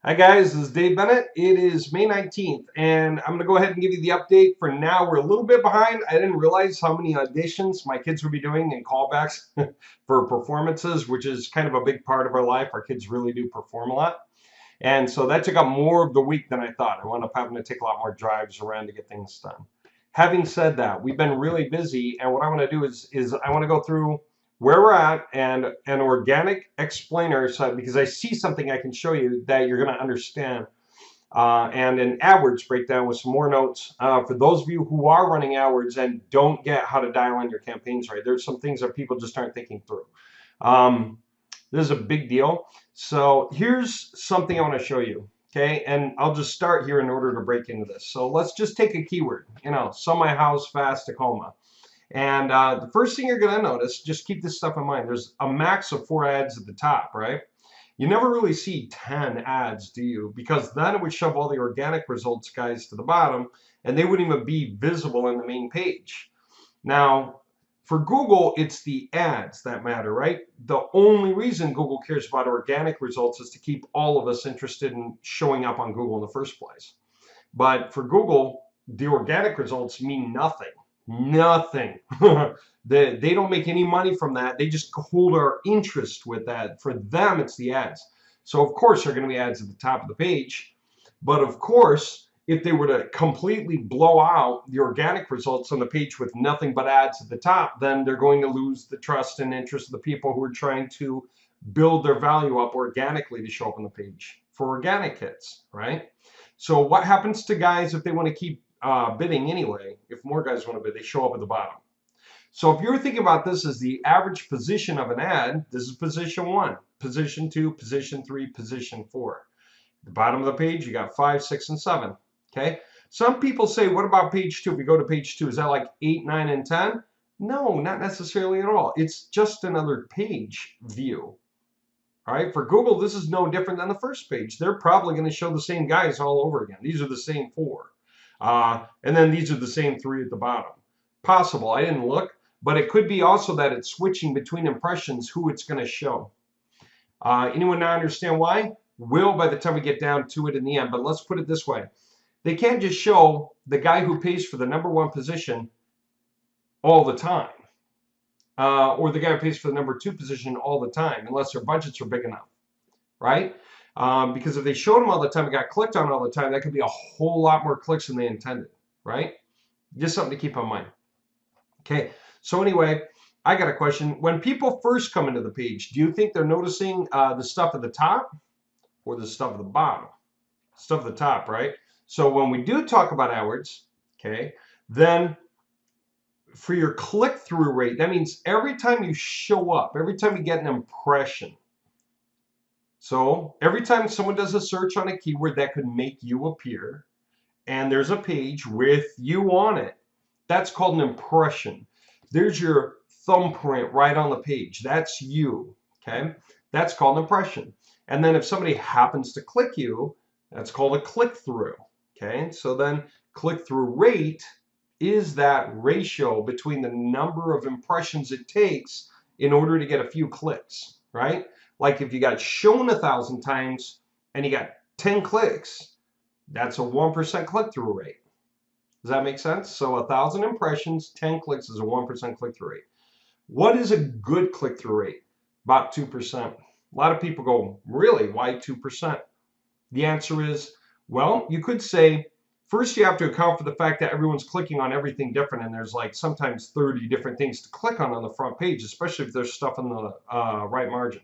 Hi guys, this is Dave Bennett. It is May 19th and I'm going to go ahead and give you the update. For now, we're a little bit behind. I didn't realize how many auditions my kids would be doing and callbacks for performances, which is kind of a big part of our life. Our kids really do perform a lot. And so that took up more of the week than I thought. I wound up having to take a lot more drives around to get things done. Having said that, we've been really busy, and what I want to do is I want to go through where we're at and an organic explainer, so because I see something I can show you that you're going to understand, and an AdWords breakdown with some more notes for those of you who are running AdWords and don't get how to dial in your campaigns right. There's some things that people just aren't thinking through. This is a big deal. So here's something I want to show you. Okay, and I'll just start here in order to break into this. So let's just take a keyword, sell my house fast Tacoma. And the first thing you're going to notice, just keep this stuff in mind, there's a max of 4 ads at the top, right? You never really see 10 ads, do you? Because then it would shove all the organic results guys to the bottom, and they wouldn't even be visible in the main page. Now, for Google, it's the ads that matter, right? The only reason Google cares about organic results is to keep all of us interested in showing up on Google in the first place. But for Google, the organic results mean nothing. Nothing. They don't make any money from that. They just hold our interest with that. For them, it's the ads. So, of course, there are going to be ads at the top of the page. But, of course, if they were to completely blow out the organic results on the page with nothing but ads at the top, then they're going to lose the trust and interest of the people who are trying to build their value up organically to show up on the page for organic hits, right? So what happens to guys if they want to keep bidding anyway? If more guys want to bid, they show up at the bottom. So if you're thinking about this as the average position of an ad, this is position 1, position 2, position 3, position 4. The bottom of the page, you got 5, 6, and 7. Okay. Some people say, what about page 2? If we go to page 2, is that like 8, 9, and 10? No, not necessarily at all. It's just another page view. All right. For Google, this is no different than the first page. They're probably going to show the same guys all over again. These are the same 4. And then these are the same 3 at the bottom. Possible. I didn't look, but it could be also that it's switching between impressions who it's going to show. Anyone not understand why? Will by the time we get down to it in the end. But let's put it this way. They can't just show the guy who pays for the #1 position all the time, or the guy who pays for the #2 position all the time, unless their budgets are big enough, right? Because if they showed them all the time and got clicked on all the time, that could be a whole lot more clicks than they intended, right? Just something to keep in mind. Okay, so anyway, I got a question. When people first come into the page, do you think they're noticing the stuff at the top or the stuff at the bottom? Stuff at the top, right? So when we do talk about AdWords, okay, then for your click-through rate, that means every time you show up, every time you get an impression. So every time someone does a search on a keyword that could make you appear, and there's a page with you on it, that's called an impression. There's your thumbprint right on the page. That's you, okay? That's called an impression. And then if somebody happens to click you, that's called a click-through. Okay, so then click-through rate is that ratio between the number of impressions it takes in order to get a few clicks, right? Like if you got shown 1,000 times and you got 10 clicks, that's a 1% click-through rate. Does that make sense? So 1,000 impressions, 10 clicks is a 1% click-through rate. What is a good click-through rate? About 2%. A lot of people go, really? Why 2%? The answer is, well, you could say, first you have to account for the fact that everyone's clicking on everything different, and there's like sometimes 30 different things to click on the front page, especially if there's stuff in the right margin.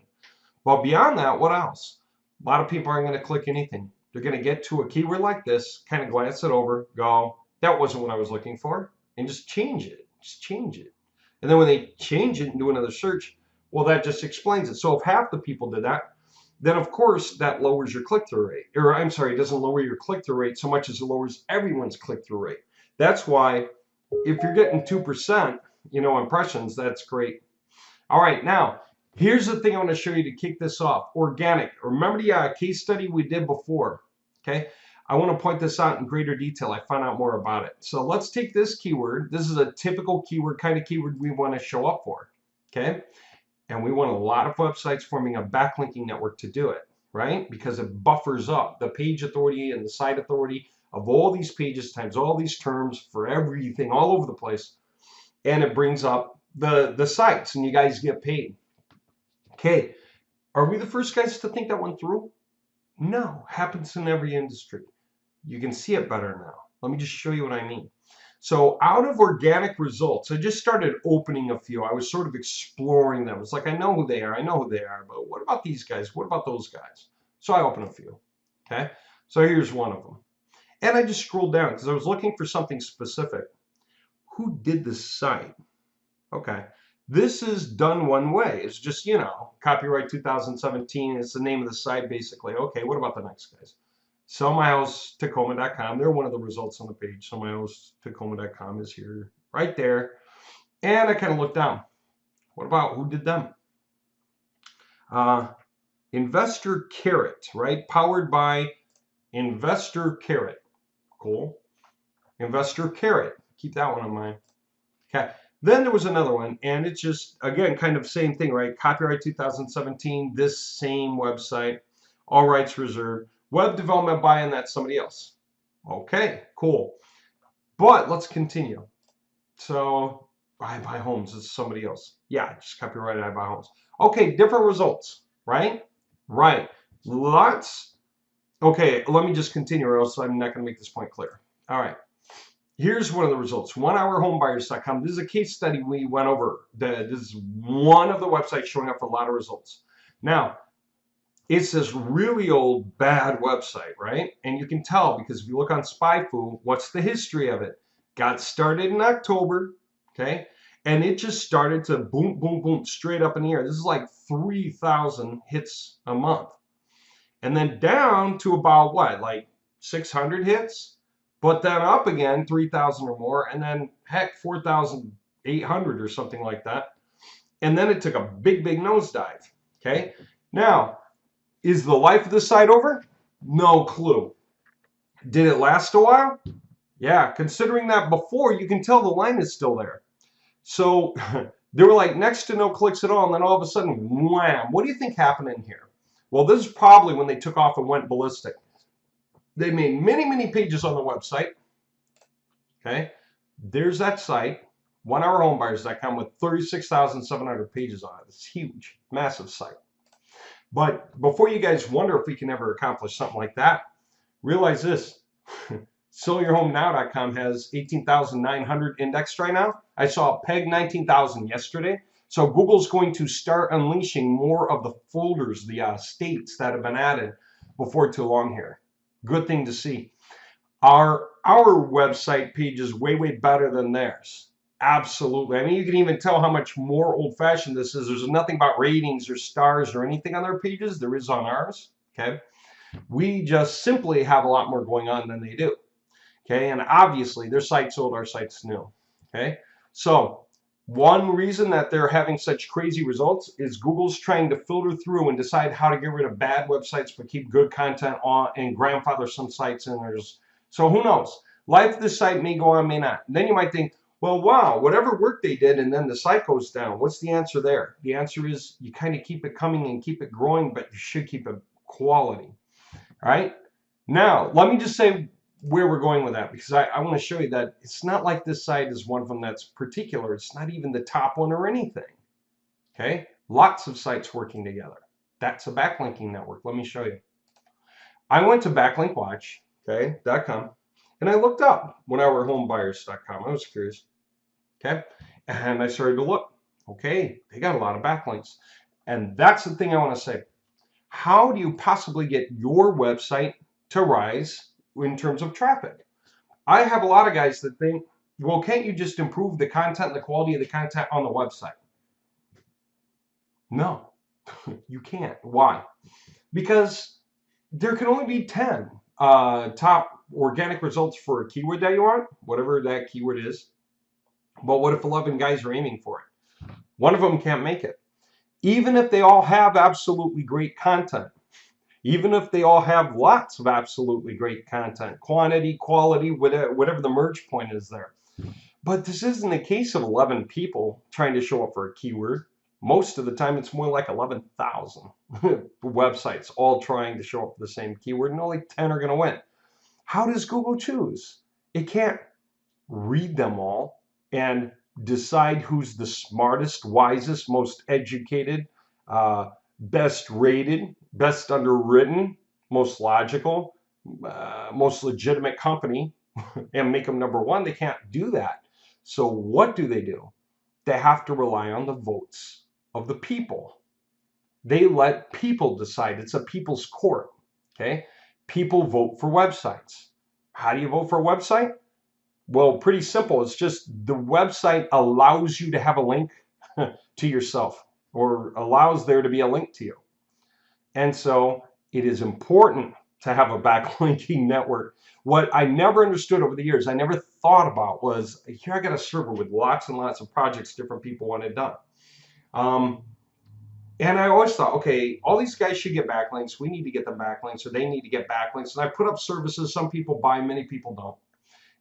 Well, beyond that, what else? A lot of people aren't going to click anything. They're going to get to a keyword like this, kind of glance it over, go, that wasn't what I was looking for, and just change it. Just change it. And then when they change it and do another search, well, that just explains it. So if half the people did that, then of course that lowers your click-through rate. Or I'm sorry, it doesn't lower your click-through rate so much as it lowers everyone's click-through rate. That's why if you're getting 2%, impressions, that's great. All right, now here's the thing I want to show you to kick this off. Organic. Remember the case study we did before? Okay, I want to point this out in greater detail. I found out more about it. So let's take this keyword. This is a typical keyword, kind of keyword we want to show up for. Okay. And we want a lot of websites forming a backlinking network to do it. right? Because it buffers up the page authority and the site authority of all these pages times all these terms for everything all over the place. And it brings up the sites and you guys get paid. Okay, are we the first guys to think that went through? No, happens in every industry. You can see it better now. Let me just show you what I mean. So out of organic results, I just started opening a few. I was sort of exploring them. It's like, I know who they are. I know who they are. But what about these guys? What about those guys? So I opened a few. Okay. So here's one of them. And I just scrolled down because I was looking for something specific. Who did the site? Okay. This is done one way. It's just, you know, copyright 2017. It's the name of the site, basically. Okay. What about the next guys? SellMyHouseTacoma.com. They're one of the results on the page. SellMyHouseTacoma.com is here, right there. And I kind of looked down. What about who did them? Investor Carrot, right? Powered by Investor Carrot. Cool. Investor Carrot. Keep that one in mind. Okay. Then there was another one, and it's just, again, kind of same thing, right? Copyright 2017, this same website, all rights reserved. Web development by, and that's somebody else. Okay, cool. But let's continue. So I Buy Homes is somebody else. Yeah, just copyrighted I Buy Homes. Okay, different results, right? Right. Lots. Okay, let me just continue or else I'm not going to make this point clear. All right. Here's one of the results. 1hourhomebuyers.com. This is a case study we went over. This is one of the websites showing up for a lot of results. Now, it's this really old, bad website, right? And you can tell because if you look on SpyFu, what's the history of it? Got started in October, okay? And it just started to boom, boom, boom, straight up in the air. This is like 3,000 hits a month. And then down to about what, like 600 hits? But then up again, 3,000 or more, and then heck, 4,800 or something like that. And then it took a big, big nosedive, okay? Now, is the life of the site over? No clue. Did it last a while? Yeah, considering that before, you can tell the line is still there. So there were like next to no clicks at all, and then all of a sudden, wham. What do you think happened in here? Well, this is probably when they took off and went ballistic. They made many, many pages on the website. Okay, there's that site, 1hourhomebuyers.com with 36,700 pages on it. It's huge, massive site. But before you guys wonder if we can ever accomplish something like that, realize this. SellYourHomeNow.com has 18,900 indexed right now. I saw PEG 19,000 yesterday. So Google's going to start unleashing more of the folders, the states that have been added before too long here. Good thing to see. Our website page is way, way better than theirs. Absolutely. I mean, you can even tell how much more old-fashioned this is. There's nothing about ratings or stars or anything on their pages. There is on ours. Okay. We just simply have a lot more going on than they do. Okay. And obviously, their site's old, our site's new. Okay. So one reason that they're having such crazy results is Google's trying to filter through and decide how to get rid of bad websites but keep good content on and grandfather some sites in there. So who knows? Life of the site may go on, may not. And then you might think, well, wow, whatever work they did and then the site goes down. What's the answer there? The answer is you kind of keep it coming and keep it growing, but you should keep it quality. All right? Now, let me just say where we're going with that, because I want to show you that it's not like this site is one of them that's particular. It's not even the top one or anything. Okay? Lots of sites working together. That's a backlinking network. Let me show you. I went to backlinkwatch.com and I looked up 1hourhomebuyers.com. I was curious. Okay? And I started to look. Okay, they got a lot of backlinks. And that's the thing I want to say. How do you possibly get your website to rise in terms of traffic? I have a lot of guys that think, well, can't you just improve the content and the quality of the content on the website? No, you can't. Why? Because there can only be 10 top organic results for a keyword that you want, whatever that keyword is. But what if 11 guys are aiming for it? One of them can't make it. Even if they all have absolutely great content, even if they all have lots of absolutely great content, quantity, quality, whatever the merge point is there. But this isn't a case of 11 people trying to show up for a keyword. Most of the time, it's more like 11,000 websites all trying to show up for the same keyword, and only 10 are going to win. How does Google choose? It can't read them all and decide who's the smartest, wisest, most educated, best rated, best underwritten, most logical, most legitimate company and make them number one. They can't do that. So what do? They have to rely on the votes of the people. They let people decide. It's a people's court. Okay? People vote for websites. How do you vote for a website? Well, pretty simple. It's just the website allows you to have a link to yourself, or allows there to be a link to you. And so it is important to have a backlinking network. What I never understood over the years, I never thought about, was here I got a server with lots and lots of projects different people wanted done. And I always thought, okay, all these guys should get backlinks. We need to get them backlinks, or they need to get backlinks. And I put up services. Some people buy, many people don't.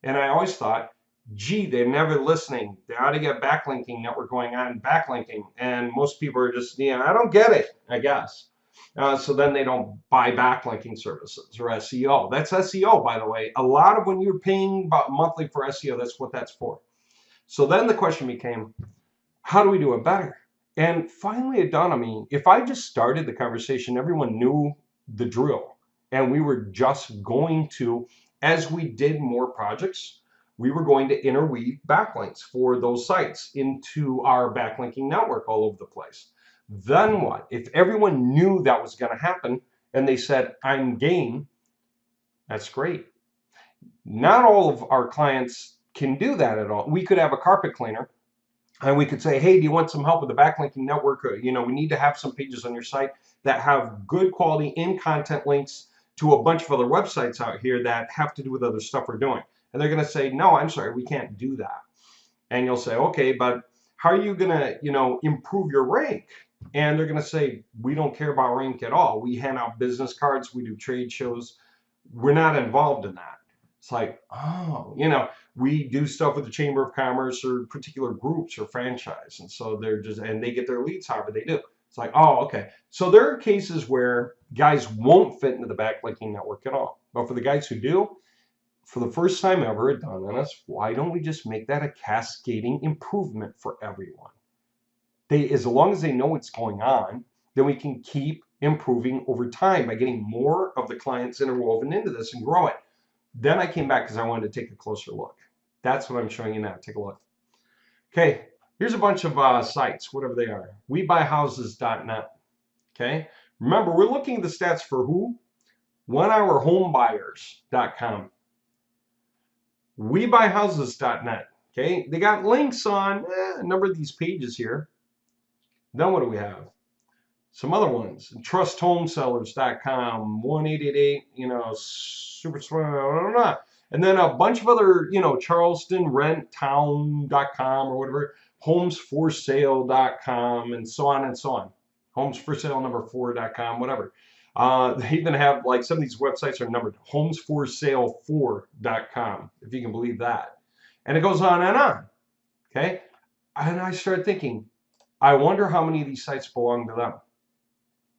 And I always thought, gee, they're never listening. They ought to get backlinking network going on, backlinking. And most people are just, I don't get it, I guess. So then they don't buy backlinking services or SEO. That's SEO, by the way. A lot of when you're paying about monthly for SEO, that's what that's for. So then the question became, how do we do it better? And finally it dawned on me, if I just started the conversation, everyone knew the drill. And we were just going to, as we did more projects, we were going to interweave backlinks for those sites into our backlinking network all over the place. Then what? If everyone knew that was going to happen and they said, I'm game, that's great. Not all of our clients can do that at all. We could have a carpet cleaner and we could say, hey, do you want some help with the backlinking network? We need to have some pages on your site that have good quality in-content links to a bunch of other websites out here that have to do with other stuff we're doing. And they're going to say, no, I'm sorry, we can't do that. And you'll say, okay, but how are you going to, improve your rank? And they're going to say, we don't care about rank at all. We hand out business cards. We do trade shows. We're not involved in that. It's like, oh, we do stuff with the Chamber of Commerce or particular groups or franchise. And so and they get their leads however they do. It's like, oh, okay. So there are cases where guys won't fit into the backlinking network at all. But for the guys who do, for the first time ever, it dawned on us, why don't we just make that a cascading improvement for everyone? As long as they know what's going on, then we can keep improving over time by getting more of the clients interwoven into this and grow it. Then I came back because I wanted to take a closer look. That's what I'm showing you now. Take a look. Okay, here's a bunch of sites, whatever they are. WeBuyHouses.net. Okay, remember, we're looking at the stats for who? 1HourHomeBuyers.com. WeBuyHouses.net. Okay, they got links on a number of these pages here. Then what do we have? Some other ones. TrustHomeSellers.com, 1-888, super smart, and then a bunch of other, CharlestonRentTown.com or whatever, HomesForSale.com, and so on and so on. HomesForSale4.com, whatever. They even have, like, some of these websites are numbered, HomesForSale4.com, if you can believe that. And it goes on and on. Okay? And I started thinking, I wonder how many of these sites belong to them.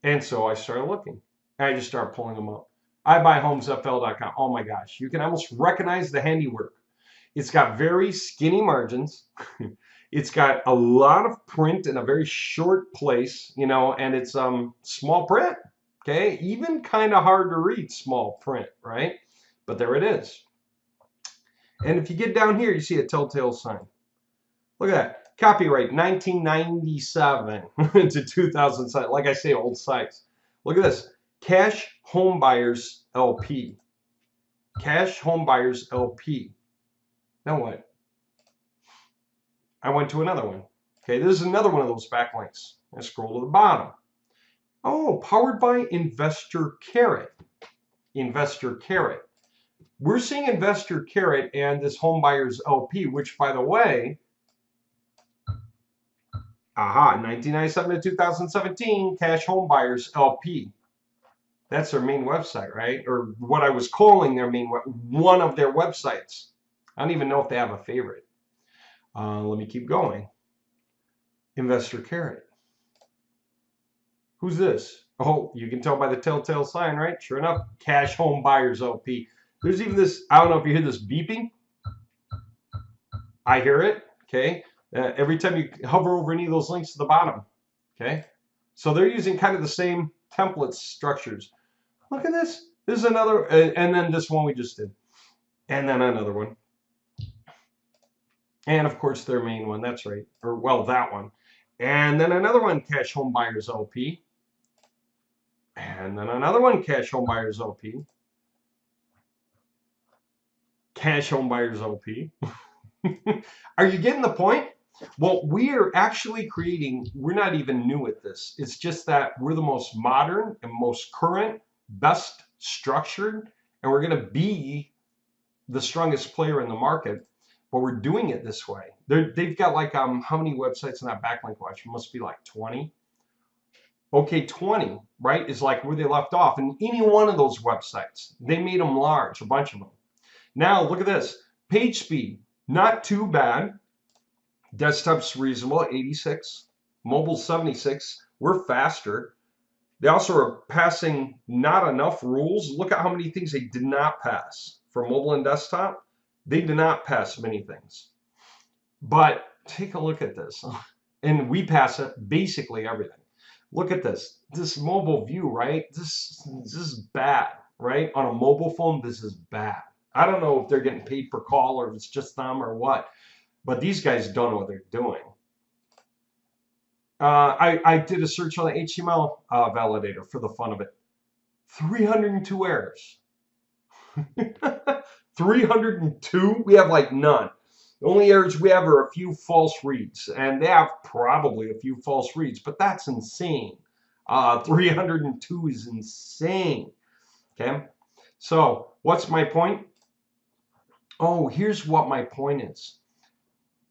And so I started looking. And I just started pulling them up. iBuyHomesFL.com. Oh my gosh. You can almost recognize the handiwork. It's got very skinny margins. It's got a lot of print in a very short place, and it's small print. Okay? Even kind of hard to read small print, right? But there it is. And if you get down here, you see a telltale sign. Look at that. Copyright 1997 to 2007. Like I say, old sites. Look at this. Cash Home Buyers LP. Cash Home Buyers LP. Now what? I went to another one. Okay, this is another one of those backlinks. I scroll to the bottom. Oh, powered by Investor Carrot. Investor Carrot. We're seeing Investor Carrot and this Home Buyers LP, which, by the way, 1997 to 2017, Cash Home Buyers LP. That's their main website, right? Or what I was calling their one of their websites. I don't even know if they have a favorite. Let me keep going. Investor Carrot. Who's this? Oh, you can tell by the telltale sign, right? Sure enough, Cash Home Buyers LP. There's even this, I don't know if you hear this beeping. I hear it, okay? Every time you hover over any of those links to the bottom, okay? So they're using kind of the same template structures. Look at this. This is another, and then this one we just did. And then another one. And of course their main one, that's right. Or well, that one. And then another one, Cash Home Buyers LP. And then another one, Cash Home Buyers LP. Cash Home Buyers LP. Are you getting the point? Well, we are actually creating, we're not even new at this. It's just that we're the most modern and most current, best structured, and we're going to be the strongest player in the market, but we're doing it this way. They've got like, how many websites in that backlink watch? It must be like 20. Okay, 20, right, is like where they left off. And any one of those websites, they made them large, a bunch of them. Now, look at this. Page speed, not too bad. Desktop's reasonable, 86. Mobile, 76. We're faster. They also are passing not enough rules. Look at how many things they did not pass. For mobile and desktop, they did not pass many things. But take a look at this. And we pass it basically everything. Look at this. This mobile view, right? This is bad, right? On a mobile phone, this is bad. I don't know if they're getting paid per call or if it's just them or what, but these guys don't know what they're doing. I did a search on the HTML validator for the fun of it. 302 errors. 302? We have like none. The only errors we have are a few false reads, and they have probably a few false reads, but that's insane. 302 is insane. Okay, so what's my point? Oh, here's what my point is.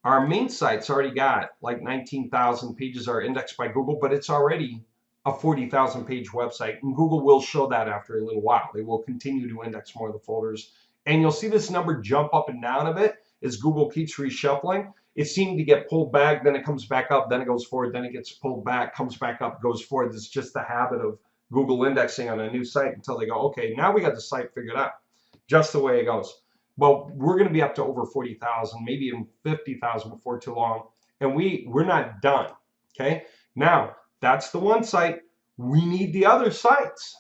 Our main site's already got like 19,000 pages are indexed by Google, but it's already a 40,000 page website, and Google will show that after a little while. They will continue to index more of the folders, and you'll see this number jump up and down a bit as Google keeps reshuffling. It seemed to get pulled back, then it comes back up, then it goes forward, then it gets pulled back, comes back up, goes forward. It's just the habit of Google indexing on a new site until they go, okay, now we got the site figured out. Just the way it goes. Well, we're going to be up to over 40,000, maybe even 50,000 before too long, and we're not done. Okay, now that's the one site. We need the other sites.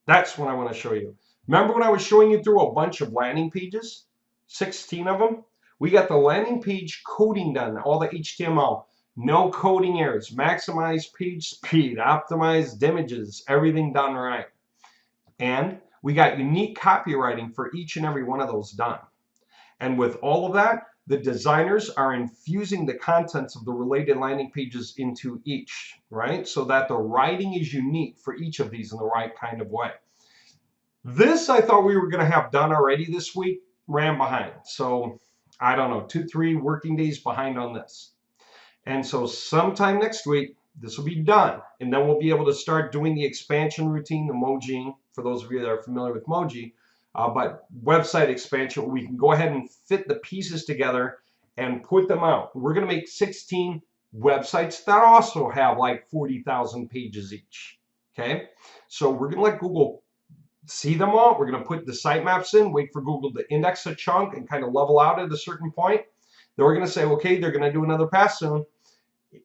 That's what I want to show you. Remember when I was showing you through a bunch of landing pages? 16 of them. We got the landing page coding done, all the HTML, no coding errors, maximize page speed, optimized images, everything done right. And we got unique copywriting for each and every one of those done. And with all of that, the designers are infusing the contents of the related landing pages into each, right? So that the writing is unique for each of these in the right kind of way. This I thought we were going to have done already this week, ran behind. So I don't know, 2-3 working days behind on this. And so sometime next week, this will be done. And then we'll be able to start doing the expansion routine, the Mojiing, for those of you that are familiar with Moji. But website expansion, we can go ahead and fit the pieces together and put them out. We're going to make 16 websites that also have like 40,000 pages each. Okay, so we're going to let Google see them all. We're going to put the sitemaps in, wait for Google to index a chunk and kind of level out at a certain point. Then we're going to say, okay, they're going to do another pass soon.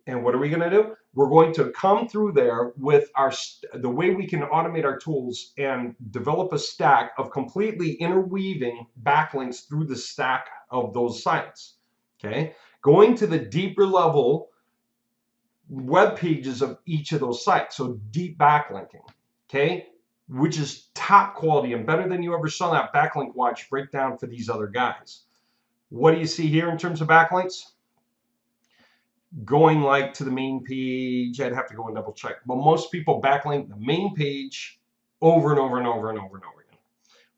And what are we going to do? We're going to come through there with the way we can automate our tools and develop a stack of completely interweaving backlinks through the stack of those sites. Okay, going to the deeper level web pages of each of those sites. So deep backlinking. Okay, which is top quality and better than you ever saw that backlink watch breakdown for these other guys. What do you see here in terms of backlinks? Going like to the main page, I'd have to go and double check. But most people backlink the main page over and over and over and over and over again.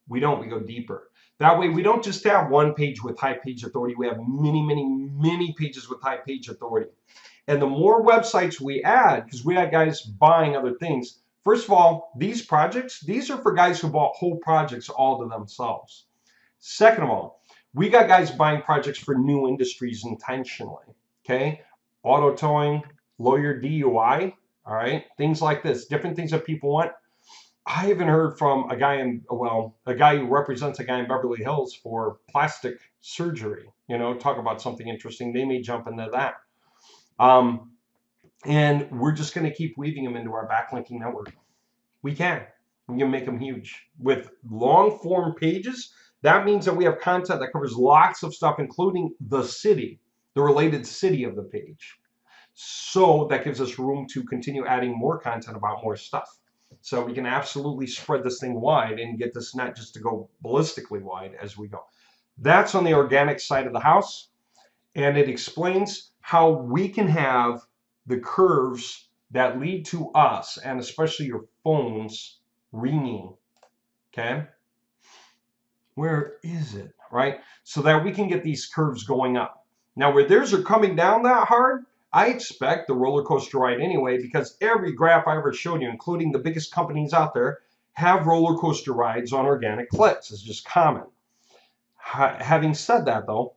We don't, we go deeper. That way we don't just have one page with high page authority, we have many pages with high page authority. And the more websites we add, because we have guys buying other things, first of all, these projects, these are for guys who bought whole projects all to themselves. Second of all, we got guys buying projects for new industries intentionally, okay? Auto towing, lawyer DUI, All right, things like this, different things that people want. I haven't heard from a guy a guy who represents a guy in Beverly Hills for plastic surgery. You know, talk about something interesting. They may jump into that. Um, and we're just going to keep weaving them into our backlinking network. We can. We can make them huge. With long form pages, that means that we have content that covers lots of stuff, including the city, the related city of the page. So that gives us room to continue adding more content about more stuff. So we can absolutely spread this thing wide and get this not just to go ballistically wide as we go. That's on the organic side of the house. And it explains how we can have the curves that lead to us, and especially your phones, ringing. Okay? Where is it? Right? So that we can get these curves going up. Now, where theirs are coming down that hard, I expect the roller coaster ride anyway, because every graph I ever showed you, including the biggest companies out there, have roller coaster rides on organic clicks. It's just common. Having said that, though,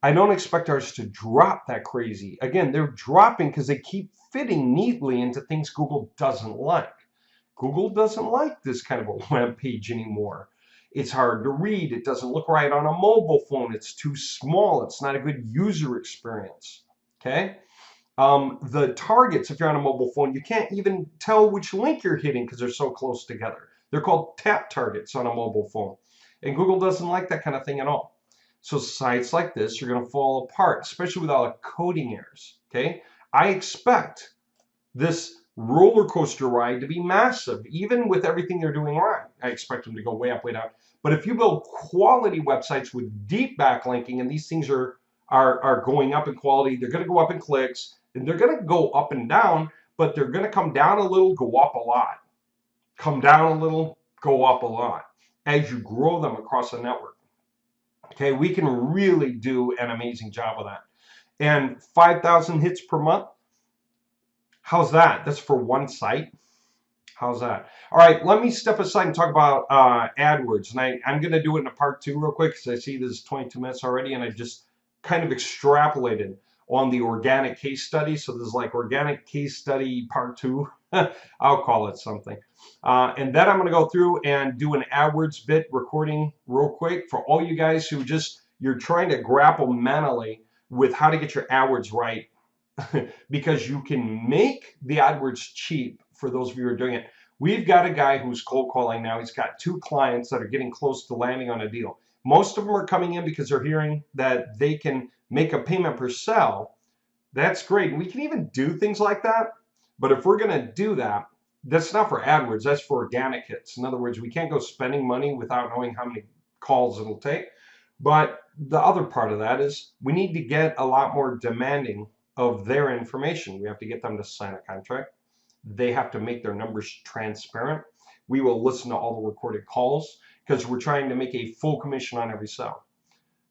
I don't expect ours to drop that crazy. Again, they're dropping because they keep fitting neatly into things Google doesn't like. Google doesn't like this kind of a web page anymore. It's hard to read. It doesn't look right on a mobile phone. It's too small. It's not a good user experience. Okay? The targets, if you're on a mobile phone, you can't even tell which link you're hitting because they're so close together. They're called tap targets on a mobile phone. And Google doesn't like that kind of thing at all. So sites like this are going to fall apart, especially with all the coding errors. Okay? I expect this roller coaster ride to be massive, even with everything they're doing right. I expect them to go way up, way down. But if you build quality websites with deep backlinking, and these things are going up in quality, they're going to go up in clicks, and they're going to go up and down, but they're going to come down a little, go up a lot. Come down a little, go up a lot as you grow them across the network. Okay, we can really do an amazing job of that. And 5,000 hits per month, how's that? That's for one site. How's that? All right, let me step aside and talk about AdWords. And I'm going to do it in a part 2 real quick because I see this is 22 minutes already, and I just kind of extrapolated on the organic case study. So this is like organic case study part 2. I'll call it something. And then I'm going to go through and do an AdWords bit recording real quick for all you guys who you're trying to grapple mentally with how to get your AdWords right. Because you can make the AdWords cheap for those of you who are doing it. We've got a guy who's cold calling now. He's got 2 clients that are getting close to landing on a deal. Most of them are coming in because they're hearing that they can make a payment per sell. That's great. We can even do things like that. But if we're going to do that, that's not for AdWords. That's for organic hits. In other words, we can't go spending money without knowing how many calls it'll take. But the other part of that is we need to get a lot more demanding of their information. We have to get them to sign a contract. They have to make their numbers transparent. We will listen to all the recorded calls because we're trying to make a full commission on every sale.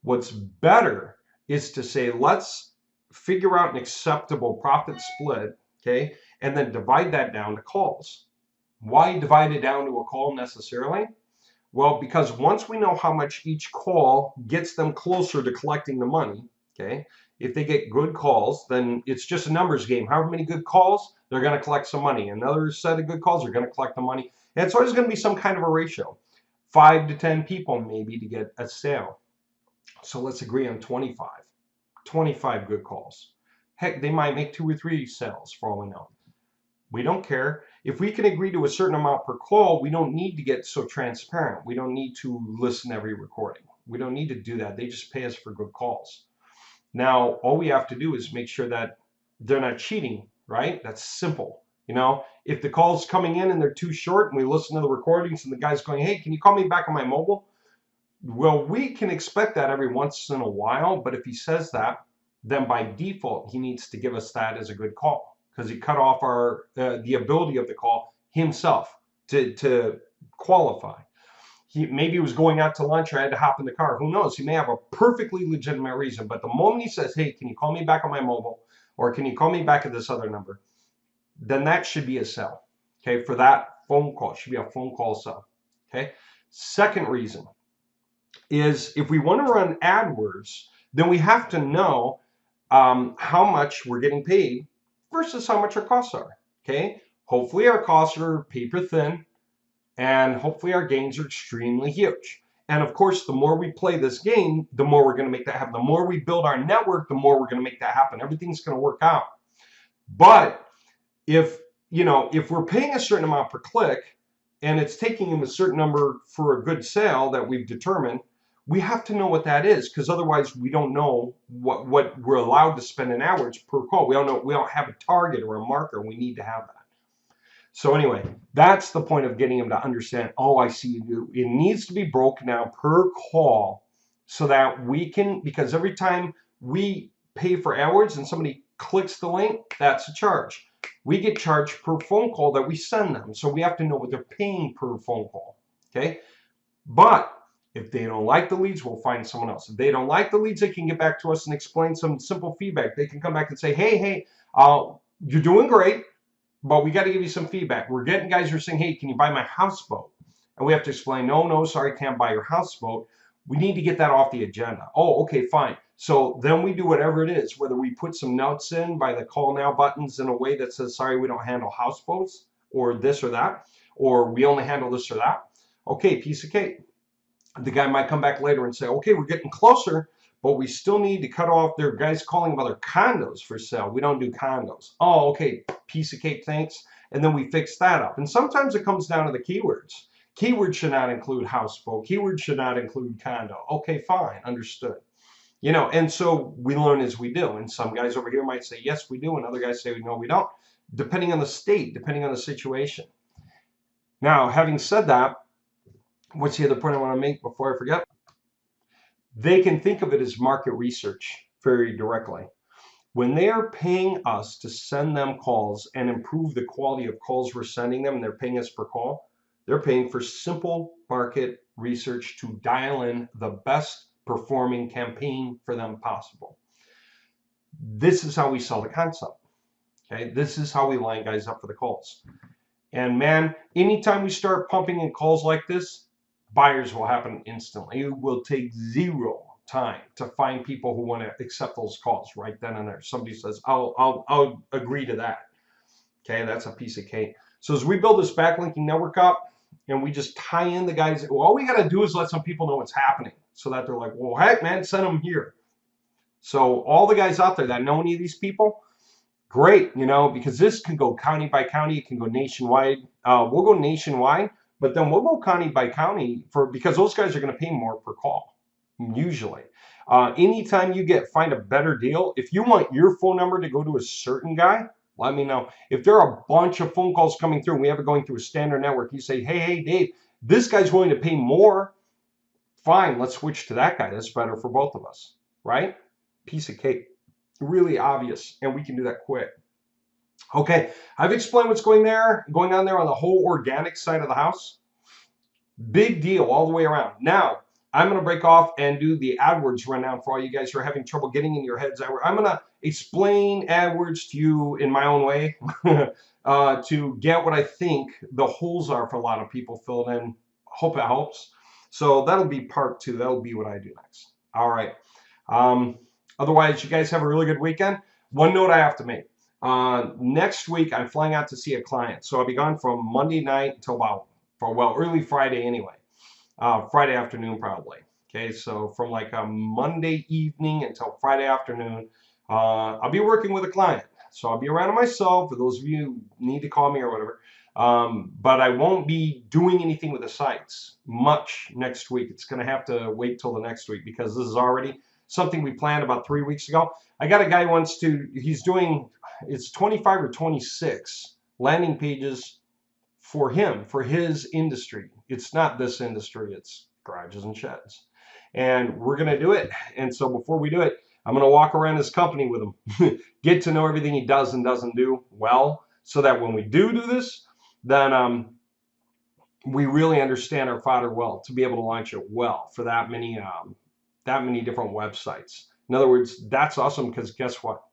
What's better is to say, let's figure out an acceptable profit split, okay, and then divide that down to calls. Why divide it down to a call necessarily? Well, because once we know how much each call gets them closer to collecting the money, okay, if they get good calls, then it's just a numbers game. However many good calls, they're going to collect some money. Another set of good calls are going to collect the money. And it's always going to be some kind of a ratio. 5 to 10 people maybe to get a sale. So let's agree on 25. 25 good calls. Heck, they might make 2 or 3 sales for all we know. We don't care. If we can agree to a certain amount per call, we don't need to get so transparent. We don't need to listen to every recording. We don't need to do that. They just pay us for good calls. Now, all we have to do is make sure that they're not cheating, right? That's simple. You know, if the call's coming in and they're too short and we listen to the recordings and the guy's going, hey, can you call me back on my mobile? Well, we can expect that every once in a while, but if he says that, then by default, he needs to give us that as a good call because he cut off the ability of the call himself to qualify. Maybe he was going out to lunch or had to hop in the car. Who knows? He may have a perfectly legitimate reason. But the moment he says, hey, can you call me back on my mobile? Or can you call me back at this other number? Then that should be a sell. Okay, for that phone call. It should be a phone call sell. Okay. Second reason is if we want to run AdWords, then we have to know how much we're getting paid versus how much our costs are. Okay, hopefully our costs are paper thin, and hopefully our gains are extremely huge. And of course, the more we play this game, the more we're going to make that happen. The more we build our network, the more we're going to make that happen. Everything's going to work out. But if if we're paying a certain amount per click and it's taking them a certain number for a good sale that we've determined, we have to know what that is, because otherwise we don't know what we're allowed to spend an average per call. We don't have a target or a marker. We need to have that. So anyway, that's the point of getting them to understand, oh, I see you do. It needs to be broken down per call so that we can, because every time we pay for AdWords and somebody clicks the link, that's a charge. We get charged per phone call that we send them. So we have to know what they're paying per phone call. Okay. But if they don't like the leads, we'll find someone else. If they don't like the leads, they can get back to us and explain some simple feedback. They can come back and say, hey, you're doing great, but we got to give you some feedback. We're getting guys who are saying, hey, can you buy my houseboat? And we have to explain, no, sorry, can't buy your houseboat. We need to get that off the agenda. Oh, okay, fine. So then we do whatever it is, whether we put some notes in by the call now buttons in a way that says, sorry, we don't handle houseboats, or this or that, or we only handle this or that. Okay, piece of cake. The guy might come back later and say, okay, we're getting closer, but we still need to cut off. There are guys calling about their condos for sale. We don't do condos. Oh, okay, piece of cake, thanks. And then we fix that up. And sometimes it comes down to the keywords. Keywords should not include houseboat. Keywords should not include condo. Okay, fine, understood. And so we learn as we do. And some guys over here might say, yes, we do. And other guys say, no, we don't, depending on the state, depending on the situation. Now, having said that, what's the other point I want to make before I forget? They can think of it as market research very directly. When they are paying us to send them calls and improve the quality of calls we're sending them, and they're paying us per call, they're paying for simple market research to dial in the best performing campaign for them possible. This is how we sell the concept. Okay, this is how we line guys up for the calls. And man, anytime we start pumping in calls like this, buyers will happen instantly. It will take zero time to find people who want to accept those calls right then and there. Somebody says, I'll agree to that. Okay, that's a piece of cake. So as we build this backlinking network up and we just tie in the guys, well, all we got to do is let some people know what's happening so that they're like, well, heck, man, send them here. So all the guys out there that know any of these people, great, because this can go county by county. It can go nationwide. We'll go nationwide, but then we'll go county by county because those guys are going to pay more per call, usually. Anytime you find a better deal, if you want your phone number to go to a certain guy, let me know. If there are a bunch of phone calls coming through and we have it going through a standard network, you say, hey, Dave, this guy's willing to pay more. Fine, let's switch to that guy. That's better for both of us, right? Piece of cake. Really obvious, and we can do that quick. Okay, I've explained what's going on there on the whole organic side of the house. Big deal all the way around. Now, I'm going to break off and do the AdWords rundown for all you guys who are having trouble getting in your heads. I'm going to explain AdWords to you in my own way to get what I think the holes are for a lot of people filled in. Hope it helps. So that'll be part 2. That'll be what I do next. All right. Otherwise, you guys have a really good weekend. One note I have to make. Next week, I'm flying out to see a client. So I'll be gone from Monday night until early Friday anyway. Friday afternoon probably. Okay, so from like a Monday evening until Friday afternoon, I'll be working with a client. So I'll be around myself for those of you who need to call me or whatever. But I won't be doing anything with the sites much next week. It's going to have to wait till the next week because this is already something we planned about 3 weeks ago. I got a guy who wants to, it's 25 or 26 landing pages for him, for his industry. It's not this industry, it's garages and sheds. And we're going to do it. And so before we do it, I'm going to walk around his company with him, get to know everything he does and doesn't do well, so that when we do this, then we really understand our fodder well to be able to launch it well for that many different websites. In other words, that's awesome because guess what?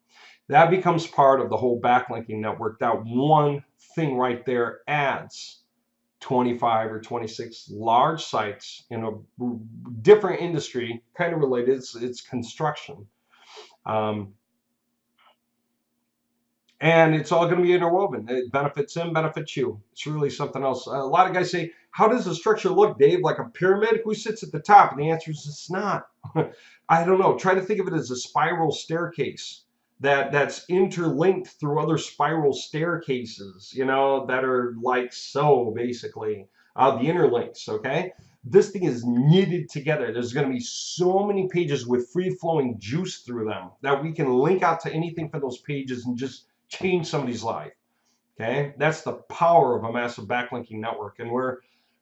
That becomes part of the whole backlinking network. That one thing right there adds 25 or 26 large sites in a different industry, kind of related. It's construction. And it's all going to be interwoven. It benefits him, benefits you. It's really something else. A lot of guys say, how does the structure look, Dave? Like a pyramid? Who sits at the top? And the answer is it's not. I don't know. Try to think of it as a spiral staircase that's interlinked through other spiral staircases, you know, that are like so, basically. The interlinks, okay? This thing is knitted together. There's going to be so many pages with free-flowing juice through them that we can link out to anything for those pages and just change somebody's life. Okay, that's the power of a massive backlinking network, and we're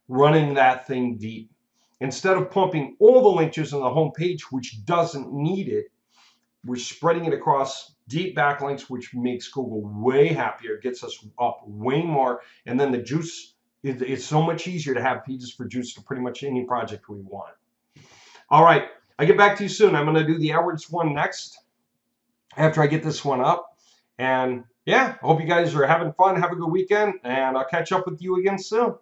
running that thing deep. Instead of pumping all the link juice on the home page, which doesn't need it, we're spreading it across deep backlinks, which makes Google way happier, gets us up way more, and then the juice, it's so much easier to have pages for juice to pretty much any project we want. All right, I'll get back to you soon. I'm going to do the AdWords one next after I get this one up. And yeah, I hope you guys are having fun. Have a good weekend, and I'll catch up with you again soon.